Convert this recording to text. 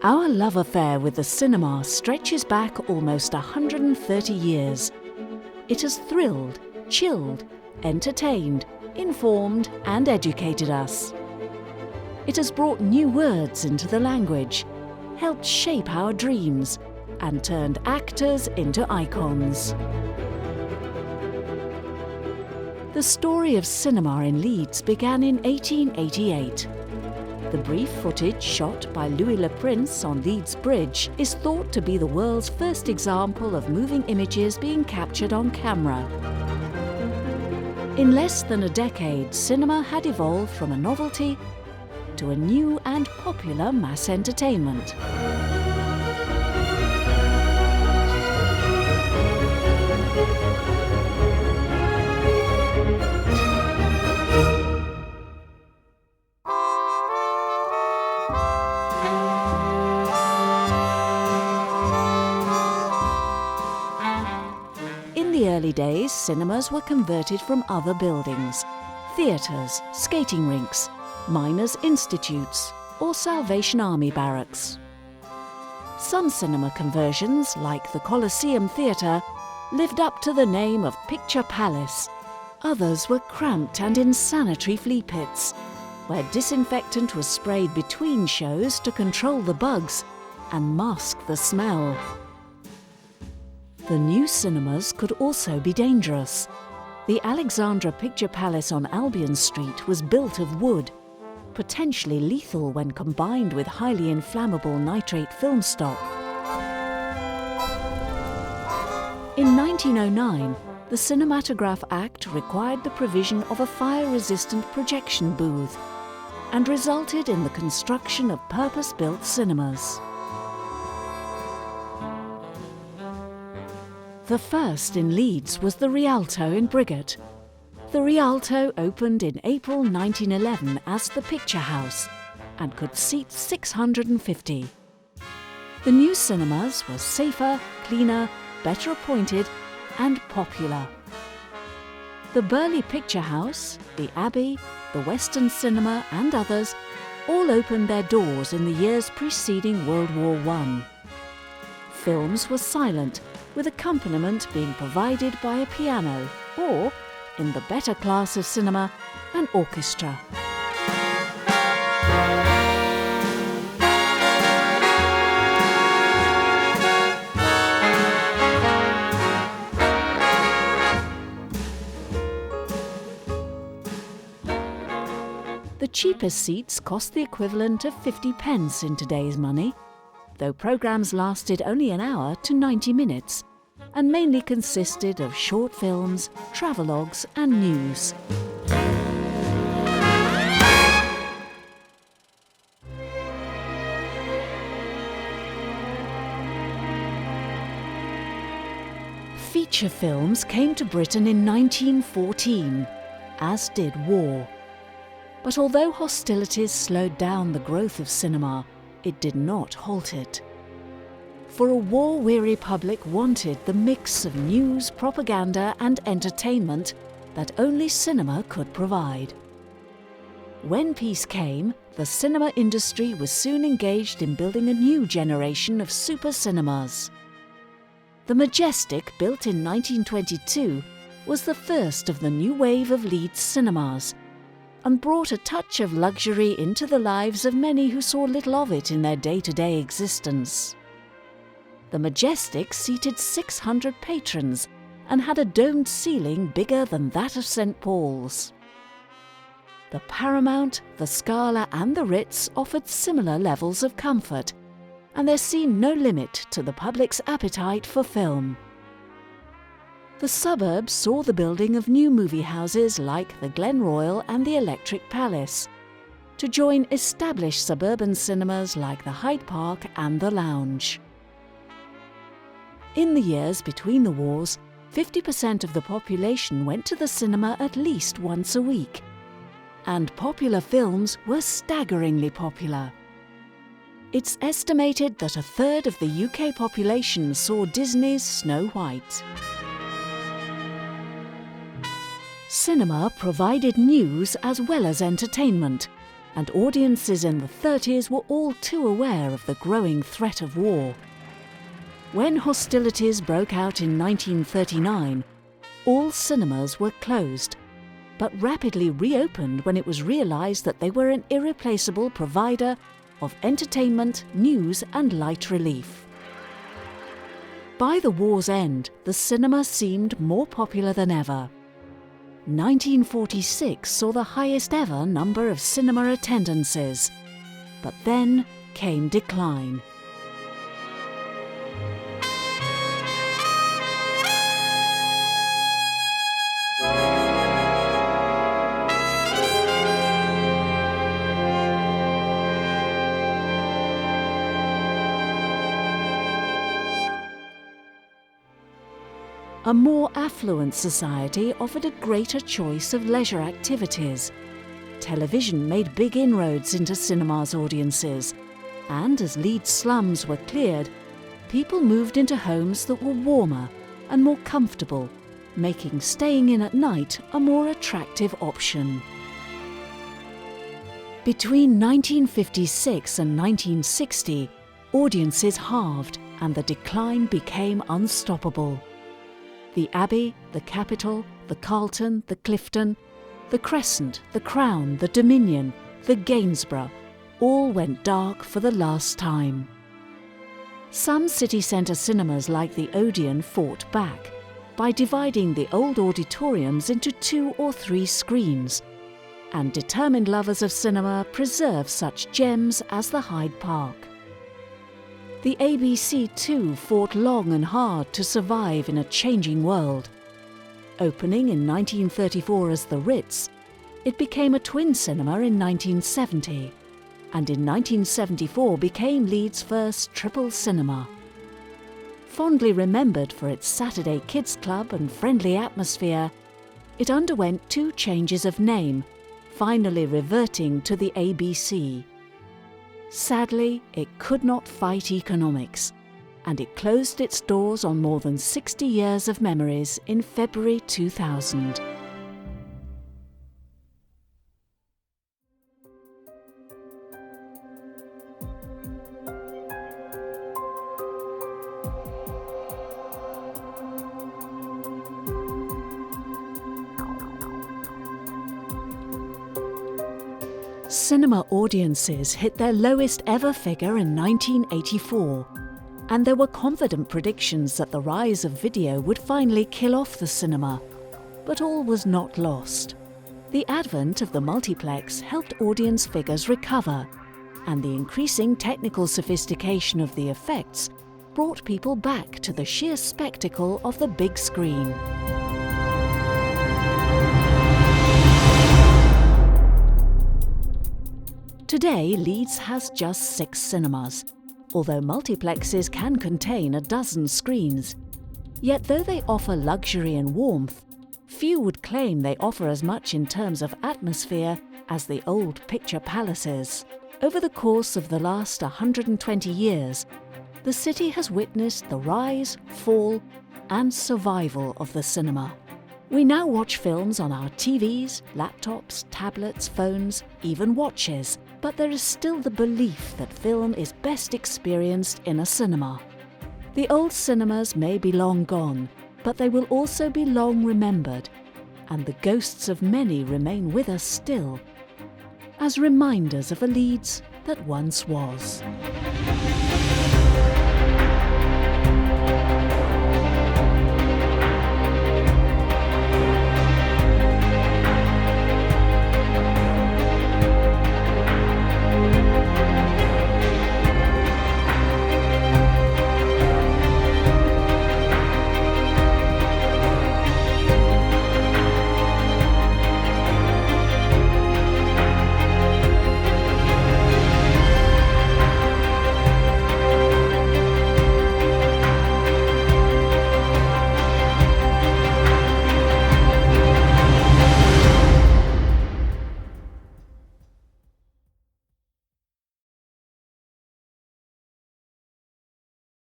Our love affair with the cinema stretches back almost 130 years. It has thrilled, chilled, entertained, informed and educated us. It has brought new words into the language, helped shape our dreams and turned actors into icons. The story of cinema in Leeds began in 1888. The brief footage shot by Louis Le Prince on Leeds Bridge is thought to be the world's first example of moving images being captured on camera. In less than a decade, cinema had evolved from a novelty to a new and popular mass entertainment. In the early days, cinemas were converted from other buildings: theatres, skating rinks, miners' institutes, or Salvation Army barracks. Some cinema conversions, like the Coliseum Theatre, lived up to the name of Picture Palace. Others were cramped and in sanitary flea pits, where disinfectant was sprayed between shows to control the bugs and mask the smell. The new cinemas could also be dangerous. The Alexandra Picture Palace on Albion Street was built of wood, potentially lethal when combined with highly inflammable nitrate film stock. In 1909, the Cinematograph Act required the provision of a fire-resistant projection booth and resulted in the construction of purpose-built cinemas. The first in Leeds was the Rialto in Briggate. The Rialto opened in April 1911 as the Picture House and could seat 650. The new cinemas were safer, cleaner, better appointed and popular. The Burley Picture House, the Abbey, the Western Cinema and others all opened their doors in the years preceding World War I. Films were silent, with accompaniment being provided by a piano or, in the better class of cinema, an orchestra. The cheapest seats cost the equivalent of 50 pence in today's money, though programmes lasted only an hour to 90 minutes and mainly consisted of short films, travelogues and news. Feature films came to Britain in 1914, as did war. But although hostilities slowed down the growth of cinema, it did not halt it. For a war-weary public wanted the mix of news, propaganda and entertainment that only cinema could provide. When peace came, the cinema industry was soon engaged in building a new generation of super cinemas. The Majestic, built in 1922, was the first of the new wave of Leeds cinemas and brought a touch of luxury into the lives of many who saw little of it in their day-to-day existence. The Majestic seated 600 patrons and had a domed ceiling bigger than that of St. Paul's. The Paramount, the Scala and the Ritz offered similar levels of comfort, and there seemed no limit to the public's appetite for film. The suburbs saw the building of new movie houses like the Glen Royal and the Electric Palace, to join established suburban cinemas like the Hyde Park and the Lounge. In the years between the wars, 50% of the population went to the cinema at least once a week, and popular films were staggeringly popular. It's estimated that a third of the UK population saw Disney's Snow White. Cinema provided news as well as entertainment, and audiences in the 30s were all too aware of the growing threat of war. When hostilities broke out in 1939, all cinemas were closed, but rapidly reopened when it was realised that they were an irreplaceable provider of entertainment, news and light relief. By the war's end, the cinema seemed more popular than ever. 1946 saw the highest ever number of cinema attendances, but then came decline. A more affluent society offered a greater choice of leisure activities. Television made big inroads into cinema's audiences, and as Leeds slums were cleared, people moved into homes that were warmer and more comfortable, making staying in at night a more attractive option. Between 1956 and 1960, audiences halved and the decline became unstoppable. The Abbey, the Capitol, the Carlton, the Clifton, the Crescent, the Crown, the Dominion, the Gainsborough, all went dark for the last time. Some city centre cinemas like the Odeon fought back by dividing the old auditoriums into 2 or 3 screens, and determined lovers of cinema preserve such gems as the Hyde Park. The ABC too fought long and hard to survive in a changing world. Opening in 1934 as the Ritz, it became a twin cinema in 1970, and in 1974 became Leeds' first triple cinema. Fondly remembered for its Saturday Kids Club and friendly atmosphere, it underwent 2 changes of name, finally reverting to the ABC. Sadly, it could not fight economics, and it closed its doors on more than 60 years of memories in February 2000. Cinema audiences hit their lowest ever figure in 1984, and there were confident predictions that the rise of video would finally kill off the cinema. But all was not lost. The advent of the multiplex helped audience figures recover, and the increasing technical sophistication of the effects brought people back to the sheer spectacle of the big screen. Today, Leeds has just 6 cinemas, although multiplexes can contain a dozen screens. Yet though they offer luxury and warmth, few would claim they offer as much in terms of atmosphere as the old picture palaces. Over the course of the last 120 years, the city has witnessed the rise, fall, and survival of the cinema. We now watch films on our TVs, laptops, tablets, phones, even watches, but there is still the belief that film is best experienced in a cinema. The old cinemas may be long gone, but they will also be long remembered, and the ghosts of many remain with us still, as reminders of a Leeds that once was.